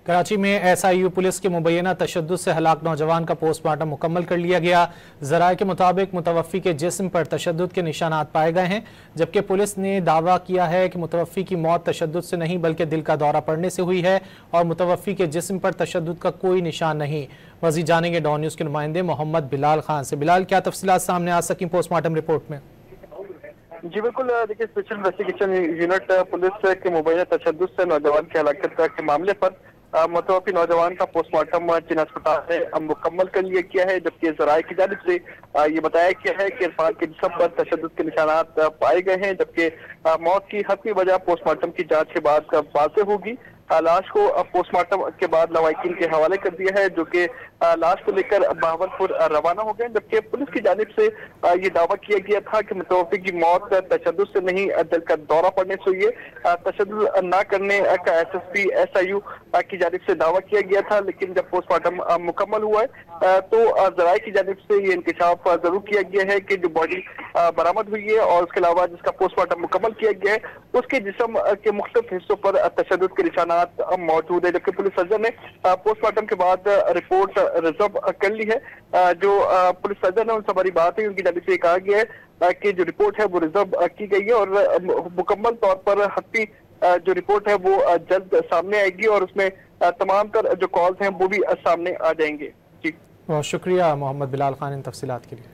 कराची में SIU police के मुबैना तशद्दुद से हलाक नौजवान का पोस्टमार्टम मुकम्मल कर लिया गया। ज़राए के मुताबिक मुतवफ़्फ़ी के जिस्म पर तशद्दुद के निशानात पाए गए हैं, जबकि पुलिस ने दावा किया है कि मुतवफ़्फ़ी की मौत तशद्दुद से नहीं बल्कि दिल का दौरा पड़ने से हुई है और मुतवफ़्फ़ी के जिस्म पर तशद्दुद का कोई निशान नहीं। मज़ीद जानेंगे डॉन न्यूज़ के नुमाइंदे मोहम्मद बिलाल खान से। बिलाल, क्या तफसीलात सामने आ सकी पोस्टमार्टम रिपोर्ट में? जी बिल्कुल, देखिए स्पेशल इन्वेस्टिगेशन यूनिट पुलिस के मुबैना तशद्दुद से नौजवान की हलाकत के मामले पर मुतवफ़्फ़ी नौजवान का पोस्टमार्टम जिन अस्पताल ने मुकम्मल कर लिया किया है, जबकि ज़राए की जानिब से ये बताया गया है कि इरफान के जिस्म पर तशद्दुद के निशानात पाए गए हैं, जबकि मौत की हक़ी वजह पोस्टमार्टम की जांच के बाद वाज़ेह होगी। लाश को पोस्टमार्टम के बाद लवाहिकीन के हवाले कर दिया है, जो कि लाश को लेकर बहावलपुर रवाना हो गए, जबकि पुलिस की जानिब से ये दावा किया गया था कि मुतवफ़्फ़ी की मौत तशद्दुद से नहीं दिल का दौरा पड़ने से हुई है। तशद्दुद न करने का SSP SIU की जानिब से दावा किया गया था, लेकिन जब पोस्टमार्टम मुकम्मल हुआ है तो ज़राए की जानिब से ये इंकशाफ जरूर किया गया है कि जो बॉडी बरामद हुई है और उसके अलावा जिसका पोस्टमार्टम मुकम्मल किया गया है उसके जिस्म के मुख्तलिफ हिस्सों पर तशद्दुद के निशानात मौजूद है, जबकि पुलिस सर्जन ने पोस्टमार्टम के बाद रिपोर्ट रिजर्व कर ली है। जो पुलिस सर्जन है उनसे हमारी बात है, उनकी जानिब से कहा गया है कि जो रिपोर्ट है वो रिजर्व की गई है और मुकम्मल तौर पर हत्ती जो रिपोर्ट है वो जल्द सामने आएगी और उसमें तमाम तर जो कॉल्स हैं वो भी सामने आ जाएंगे। जी बहुत शुक्रिया मोहम्मद बिलाल खान इन तफसीलात के लिए।